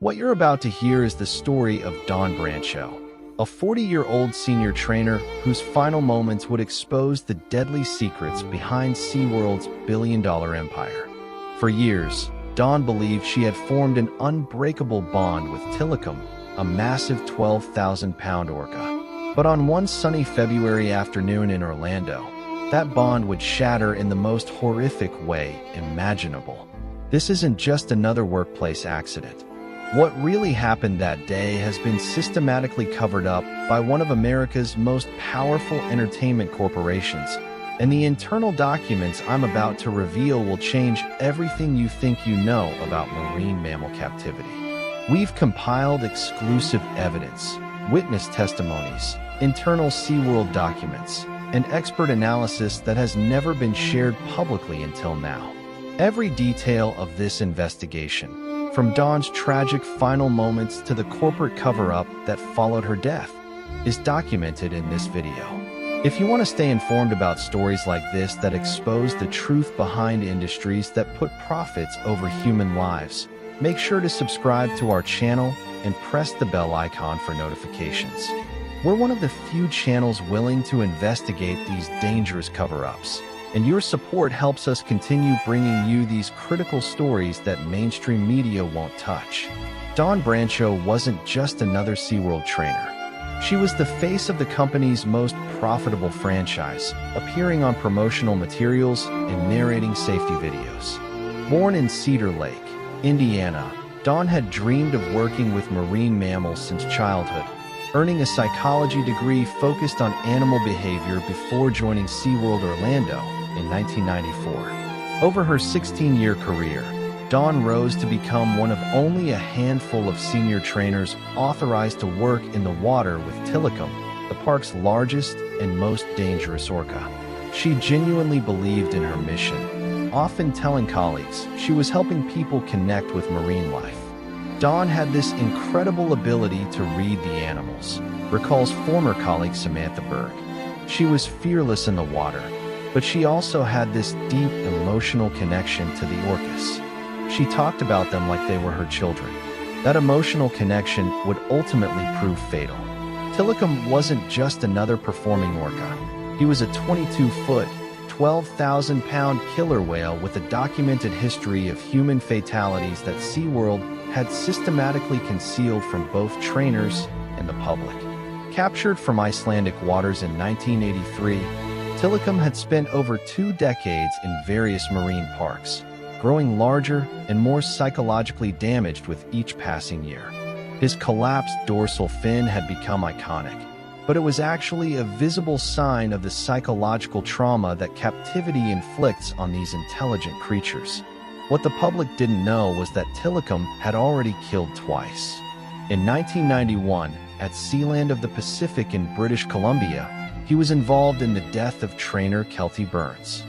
What you're about to hear is the story of Dawn Brancheau, a 40-year-old senior trainer whose final moments would expose the deadly secrets behind SeaWorld's billion-dollar empire. For years, Dawn believed she had formed an unbreakable bond with Tilikum, a massive 12,000-pound orca. But on one sunny February afternoon in Orlando, that bond would shatter in the most horrific way imaginable. This isn't just another workplace accident. What really happened that day has been systematically covered up by one of America's most powerful entertainment corporations, and the internal documents I'm about to reveal will change everything you think you know about marine mammal captivity. We've compiled exclusive evidence, witness testimonies, internal SeaWorld documents, and expert analysis that has never been shared publicly until now. Every detail of this investigation, from Dawn's tragic final moments to the corporate cover-up that followed her death, is documented in this video. If you want to stay informed about stories like this that expose the truth behind industries that put profits over human lives, make sure to subscribe to our channel and press the bell icon for notifications. We're one of the few channels willing to investigate these dangerous cover-ups, and your support helps us continue bringing you these critical stories that mainstream media won't touch. Dawn Brancheau wasn't just another SeaWorld trainer. She was the face of the company's most profitable franchise, appearing on promotional materials and narrating safety videos. Born in Cedar Lake, Indiana, Dawn had dreamed of working with marine mammals since childhood, earning a psychology degree focused on animal behavior before joining SeaWorld Orlando in 1994. Over her 16-year career, Dawn rose to become one of only a handful of senior trainers authorized to work in the water with Tilikum, the park's largest and most dangerous orca. She genuinely believed in her mission, often telling colleagues she was helping people connect with marine life. Dawn had this incredible ability to read the animals, recalls former colleague Samantha Berg. She was fearless in the water, but she also had this deep emotional connection to the orcas. She talked about them like they were her children. That emotional connection would ultimately prove fatal. Tilikum wasn't just another performing orca. He was a 22-foot, 12,000-pound killer whale with a documented history of human fatalities that SeaWorld had systematically concealed from both trainers and the public. Captured from Icelandic waters in 1983, Tilikum had spent over 2 decades in various marine parks, growing larger and more psychologically damaged with each passing year. His collapsed dorsal fin had become iconic, but it was actually a visible sign of the psychological trauma that captivity inflicts on these intelligent creatures. What the public didn't know was that Tilikum had already killed twice. In 1991, at Sealand of the Pacific in British Columbia, he was involved in the death of trainer Kelty Burns.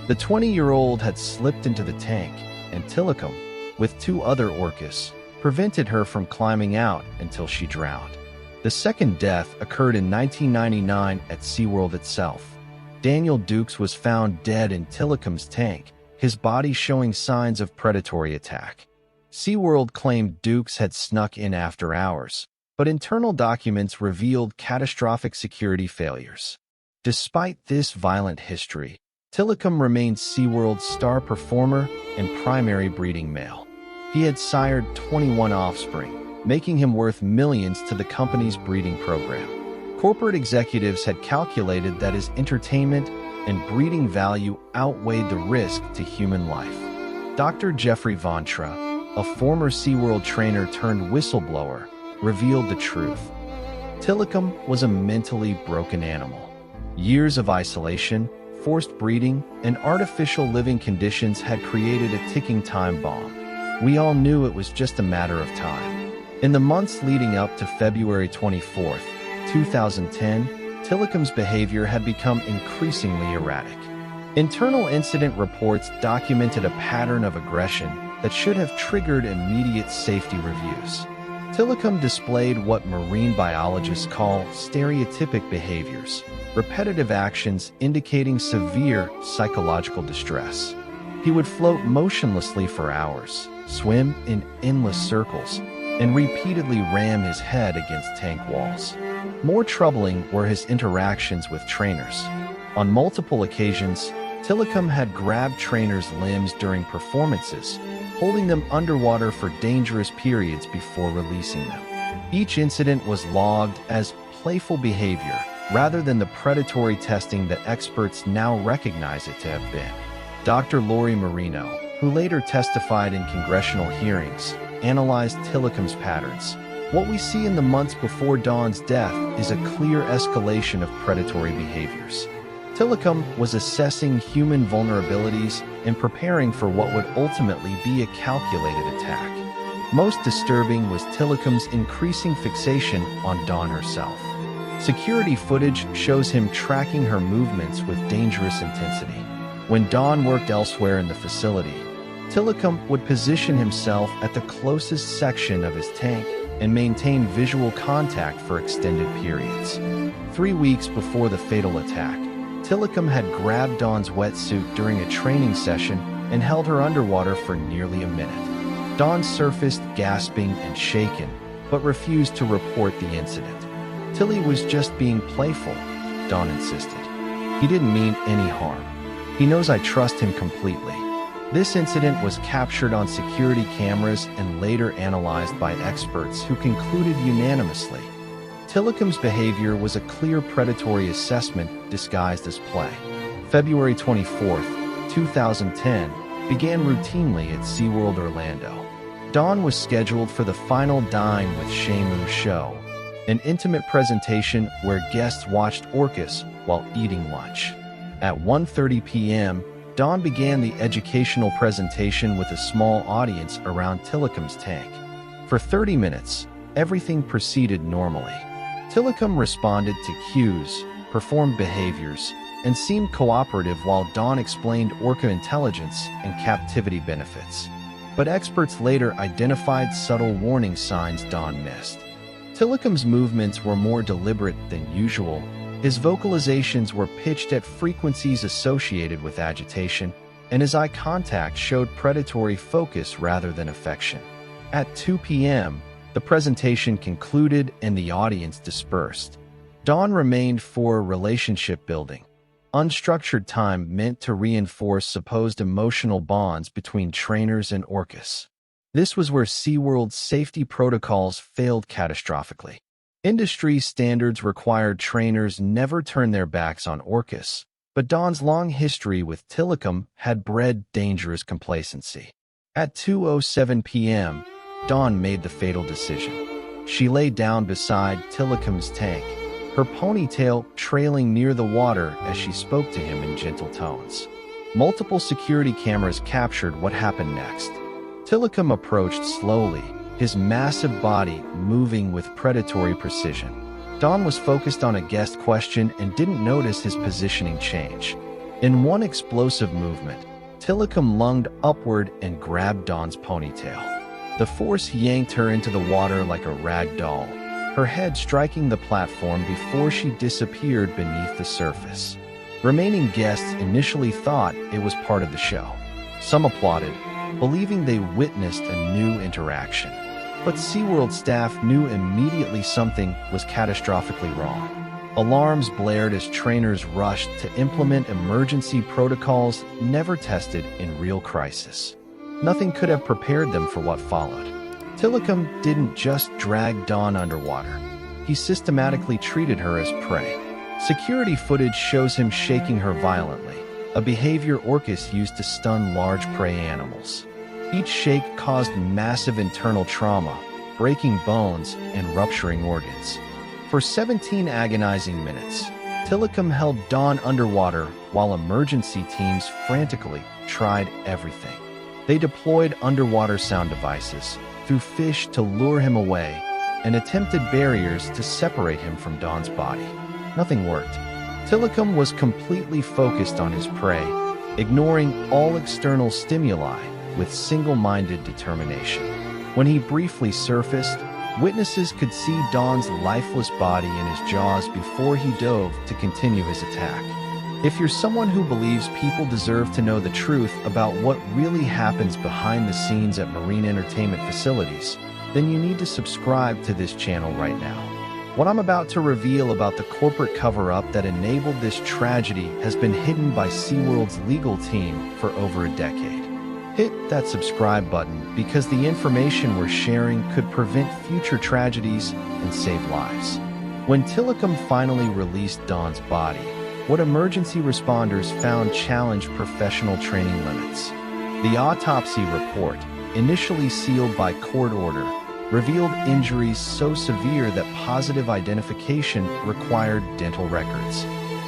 The 20-year-old had slipped into the tank, and Tilikum, with 2 other orcas, prevented her from climbing out until she drowned. The second death occurred in 1999 at SeaWorld itself. Daniel Dukes was found dead in Tilikum's tank, his body showing signs of predatory attack. SeaWorld claimed Dukes had snuck in after hours, but internal documents revealed catastrophic security failures. Despite this violent history, Tilikum remained SeaWorld's star performer and primary breeding male. He had sired 21 offspring, making him worth millions to the company's breeding program. Corporate executives had calculated that his entertainment and breeding value outweighed the risk to human life. Dr. Jeffrey Vontra, a former SeaWorld trainer turned whistleblower, revealed the truth. Tilikum was a mentally broken animal. Years of isolation, forced breeding, and artificial living conditions had created a ticking time bomb. We all knew it was just a matter of time. In the months leading up to February 24, 2010, Tilikum's behavior had become increasingly erratic. Internal incident reports documented a pattern of aggression that should have triggered immediate safety reviews. Tilikum displayed what marine biologists call stereotypic behaviors, repetitive actions indicating severe psychological distress. He would float motionlessly for hours, swim in endless circles, and repeatedly ram his head against tank walls. More troubling were his interactions with trainers. On multiple occasions, Tilikum had grabbed trainers' limbs during performances, holding them underwater for dangerous periods before releasing them. Each incident was logged as playful behavior rather than the predatory testing that experts now recognize it to have been. Dr. Lori Marino, who later testified in congressional hearings, analyzed Tilikum's patterns. What we see in the months before Dawn's death is a clear escalation of predatory behaviors. Tilikum was assessing human vulnerabilities and preparing for what would ultimately be a calculated attack. Most disturbing was Tilikum's increasing fixation on Dawn herself. Security footage shows him tracking her movements with dangerous intensity. When Dawn worked elsewhere in the facility, Tilikum would position himself at the closest section of his tank and maintain visual contact for extended periods. 3 weeks before the fatal attack, Tilikum had grabbed Dawn's wetsuit during a training session and held her underwater for nearly a minute. Dawn surfaced gasping and shaken, but refused to report the incident. Tilly was just being playful, Dawn insisted. He didn't mean any harm. He knows I trust him completely. This incident was captured on security cameras and later analyzed by experts who concluded unanimously Tilikum's behavior was a clear predatory assessment disguised as play. February 24, 2010, began routinely at SeaWorld Orlando. Dawn was scheduled for the final Dine with Shamu show, an intimate presentation where guests watched orcas while eating lunch. At 1:30 p.m., Dawn began the educational presentation with a small audience around Tilikum's tank. For 30 minutes, everything proceeded normally. Tilikum responded to cues, performed behaviors, and seemed cooperative while Dawn explained orca intelligence and captivity benefits. But experts later identified subtle warning signs Dawn missed. Tilikum's movements were more deliberate than usual. His vocalizations were pitched at frequencies associated with agitation, and his eye contact showed predatory focus rather than affection. At 2 p.m., the presentation concluded and the audience dispersed. Dawn remained for relationship building, unstructured time meant to reinforce supposed emotional bonds between trainers and orcas. This was where SeaWorld's safety protocols failed catastrophically. Industry standards required trainers never turn their backs on orcas, but Dawn's long history with Tilikum had bred dangerous complacency. At 2:07 p.m., Dawn made the fatal decision. She lay down beside Tilikum's tank, her ponytail trailing near the water as she spoke to him in gentle tones. Multiple security cameras captured what happened next. Tilikum approached slowly, his massive body moving with predatory precision. Dawn was focused on a guest question and didn't notice his positioning change. In one explosive movement, Tilikum lunged upward and grabbed Dawn's ponytail. The force yanked her into the water like a rag doll, her head striking the platform before she disappeared beneath the surface. Remaining guests initially thought it was part of the show. Some applauded, believing they witnessed a new interaction. But SeaWorld staff knew immediately something was catastrophically wrong. Alarms blared as trainers rushed to implement emergency protocols never tested in real crisis. Nothing could have prepared them for what followed. Tilikum didn't just drag Dawn underwater. He systematically treated her as prey. Security footage shows him shaking her violently, a behavior orcas use to stun large prey animals. Each shake caused massive internal trauma, breaking bones and rupturing organs. For 17 agonizing minutes, Tilikum held Dawn underwater while emergency teams frantically tried everything. They deployed underwater sound devices, threw fish to lure him away, and attempted barriers to separate him from Dawn's body. Nothing worked. Tilikum was completely focused on his prey, ignoring all external stimuli with single-minded determination. When he briefly surfaced, witnesses could see Dawn's lifeless body in his jaws before he dove to continue his attack. If you're someone who believes people deserve to know the truth about what really happens behind the scenes at marine entertainment facilities, then you need to subscribe to this channel right now. What I'm about to reveal about the corporate cover-up that enabled this tragedy has been hidden by SeaWorld's legal team for over a decade. Hit that subscribe button because the information we're sharing could prevent future tragedies and save lives. When Tilikum finally released Dawn's body, what emergency responders found challenged professional training limits. The autopsy report, initially sealed by court order, revealed injuries so severe that positive identification required dental records.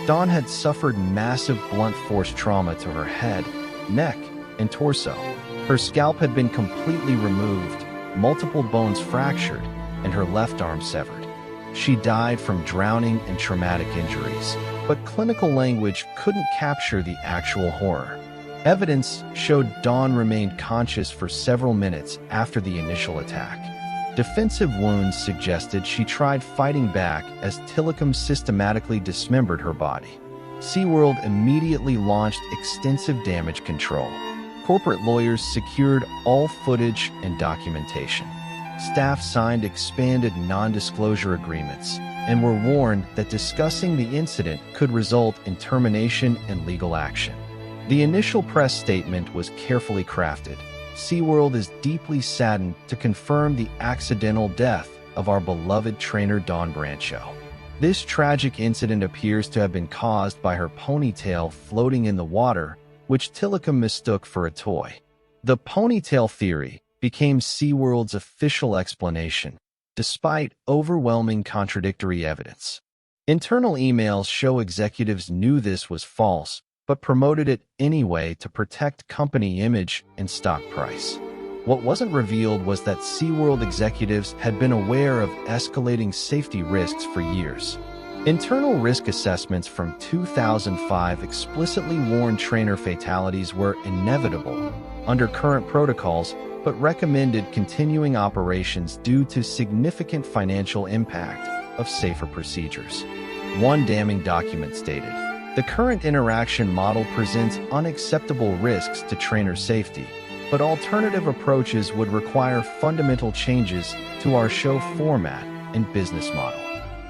Dawn had suffered massive blunt force trauma to her head, neck, and torso. Her scalp had been completely removed, multiple bones fractured, and her left arm severed. She died from drowning and traumatic injuries, but clinical language couldn't capture the actual horror. Evidence showed Dawn remained conscious for several minutes after the initial attack. Defensive wounds suggested she tried fighting back as Tilikum systematically dismembered her body. SeaWorld immediately launched extensive damage control. Corporate lawyers secured all footage and documentation. Staff signed expanded non-disclosure agreements and were warned that discussing the incident could result in termination and legal action. The initial press statement was carefully crafted. SeaWorld is deeply saddened to confirm the accidental death of our beloved trainer Dawn Brancheau. This tragic incident appears to have been caused by her ponytail floating in the water, which Tilikum mistook for a toy. The ponytail theory became SeaWorld's official explanation, despite overwhelming contradictory evidence. Internal emails show executives knew this was false, but promoted it anyway to protect company image and stock price. What wasn't revealed was that SeaWorld executives had been aware of escalating safety risks for years. Internal risk assessments from 2005 explicitly warned trainer fatalities were inevitable under current protocols, but recommended continuing operations due to significant financial impact of safer procedures. One damning document stated, "The current interaction model presents unacceptable risks to trainer safety, but alternative approaches would require fundamental changes to our show format and business model.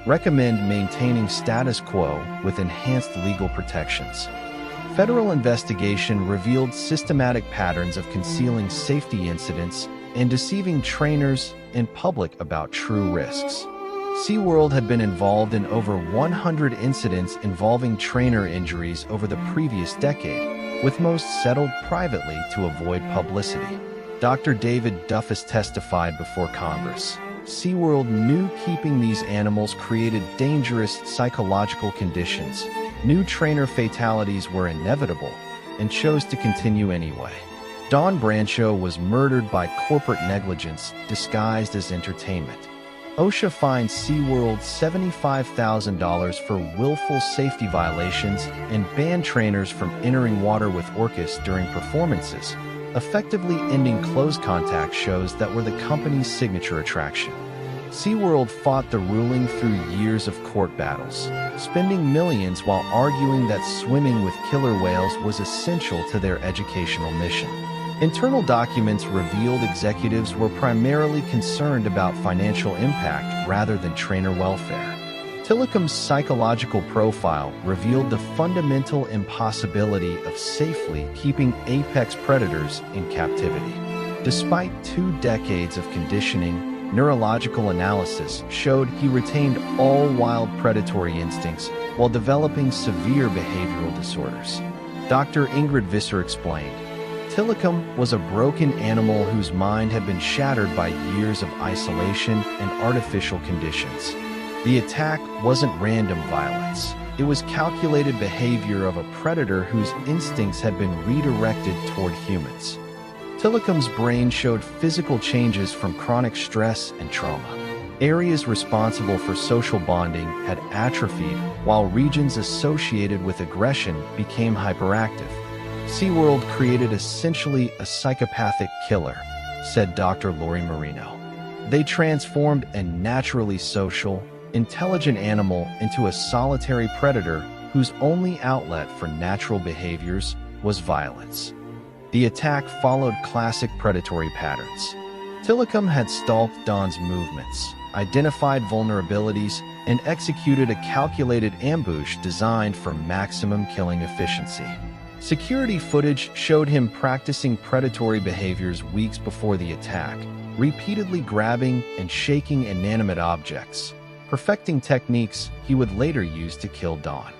Recommend maintaining status quo with enhanced legal protections." Federal investigation revealed systematic patterns of concealing safety incidents and deceiving trainers and public about true risks. SeaWorld had been involved in over 100 incidents involving trainer injuries over the previous decade, with most settled privately to avoid publicity. Dr. David Duffus testified before Congress. SeaWorld knew keeping these animals created dangerous psychological conditions. New trainer fatalities were inevitable and chose to continue anyway. Dawn Brancheau was murdered by corporate negligence disguised as entertainment. OSHA fined SeaWorld $75,000 for willful safety violations and banned trainers from entering water with orcas during performances, effectively ending close contact shows that were the company's signature attraction. SeaWorld fought the ruling through years of court battles, spending millions while arguing that swimming with killer whales was essential to their educational mission. Internal documents revealed executives were primarily concerned about financial impact rather than trainer welfare. Tilikum's psychological profile revealed the fundamental impossibility of safely keeping apex predators in captivity. Despite 2 decades of conditioning, neurological analysis showed he retained all wild predatory instincts while developing severe behavioral disorders. Dr. Ingrid Visser explained, "Tilikum was a broken animal whose mind had been shattered by years of isolation and artificial conditions. The attack wasn't random violence. It was calculated behavior of a predator whose instincts had been redirected toward humans." Tilikum's brain showed physical changes from chronic stress and trauma. Areas responsible for social bonding had atrophied, while regions associated with aggression became hyperactive. SeaWorld created essentially a psychopathic killer, said Dr. Lori Marino. They transformed a naturally social, intelligent animal into a solitary predator whose only outlet for natural behaviors was violence. The attack followed classic predatory patterns. Tilikum had stalked Dawn's movements, identified vulnerabilities, and executed a calculated ambush designed for maximum killing efficiency. Security footage showed him practicing predatory behaviors weeks before the attack, repeatedly grabbing and shaking inanimate objects, perfecting techniques he would later use to kill Dawn.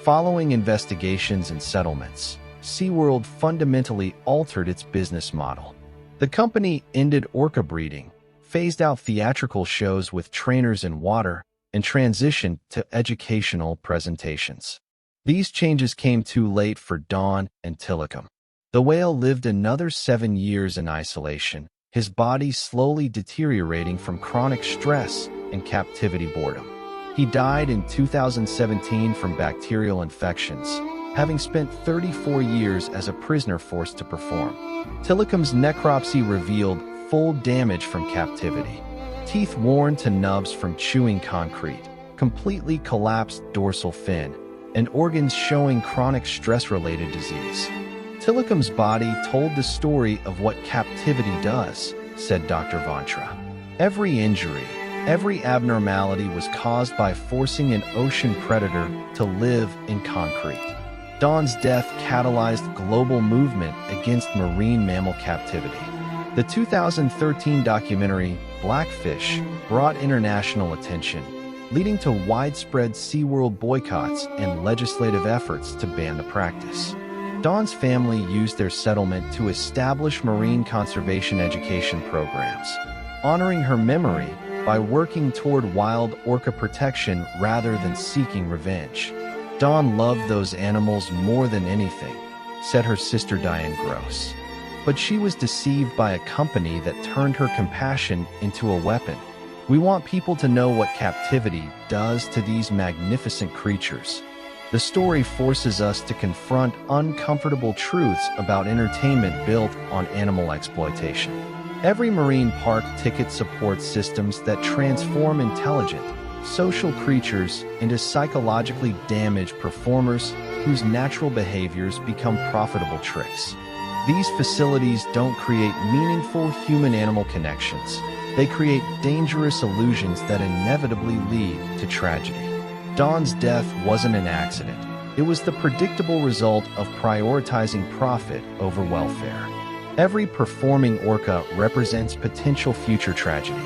Following investigations and settlements, SeaWorld fundamentally altered its business model. The company ended orca breeding, phased out theatrical shows with trainers in water, and transitioned to educational presentations. These changes came too late for Dawn and Tilikum. The whale lived another 7 years in isolation, his body slowly deteriorating from chronic stress and captivity boredom. He died in 2017 from bacterial infections, having spent 34 years as a prisoner forced to perform. Tilikum's necropsy revealed full damage from captivity, teeth worn to nubs from chewing concrete, completely collapsed dorsal fin, and organs showing chronic stress-related disease. Tilikum's body told the story of what captivity does, said Dr. Brancheau. Every injury, every abnormality was caused by forcing an ocean predator to live in concrete. Dawn's death catalyzed global movement against marine mammal captivity. The 2013 documentary Blackfish brought international attention, leading to widespread SeaWorld boycotts and legislative efforts to ban the practice. Dawn's family used their settlement to establish marine conservation education programs, honoring her memory by working toward wild orca protection rather than seeking revenge. Dawn loved those animals more than anything, said her sister Diane Gross. But she was deceived by a company that turned her compassion into a weapon. We want people to know what captivity does to these magnificent creatures. The story forces us to confront uncomfortable truths about entertainment built on animal exploitation. Every marine park ticket supports systems that transform intelligent, social creatures into psychologically damaged performers whose natural behaviors become profitable tricks. These facilities don't create meaningful human-animal connections. They create dangerous illusions that inevitably lead to tragedy. Dawn's death wasn't an accident. It was the predictable result of prioritizing profit over welfare. Every performing orca represents potential future tragedy.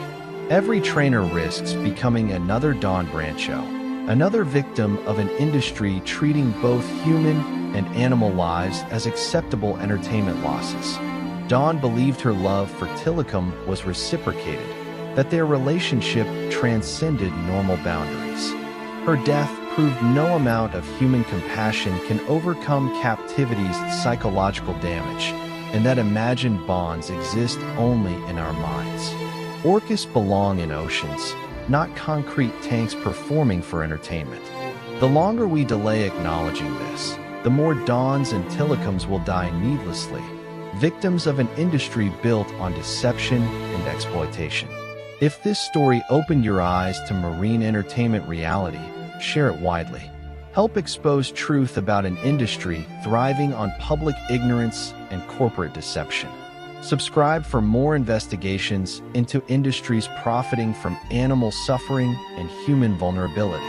Every trainer risks becoming another Dawn Brancheau, another victim of an industry treating both human and animal lives as acceptable entertainment losses. Dawn believed her love for Tilikum was reciprocated, that their relationship transcended normal boundaries. Her death proved no amount of human compassion can overcome captivity's psychological damage, and that imagined bonds exist only in our minds. Orcas belong in oceans, not concrete tanks performing for entertainment. The longer we delay acknowledging this, the more Dawns and Tilikums will die needlessly, victims of an industry built on deception and exploitation. If this story opened your eyes to marine entertainment reality, share it widely. Help expose truth about an industry thriving on public ignorance and corporate deception. Subscribe for more investigations into industries profiting from animal suffering and human vulnerability.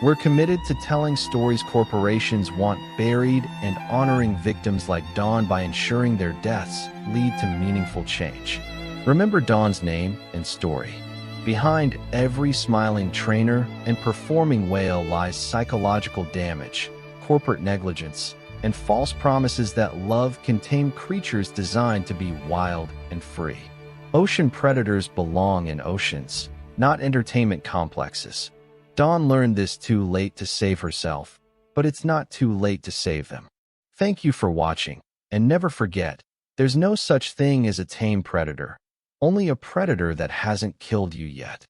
We're committed to telling stories corporations want buried and honoring victims like Dawn by ensuring their deaths lead to meaningful change. Remember Dawn's name and story. Behind every smiling trainer and performing whale lies psychological damage, corporate negligence, and false promises that love can tame creatures designed to be wild and free. Ocean predators belong in oceans, not entertainment complexes. Dawn learned this too late to save herself, but it's not too late to save them. Thank you for watching, and never forget, there's no such thing as a tame predator, only a predator that hasn't killed you yet.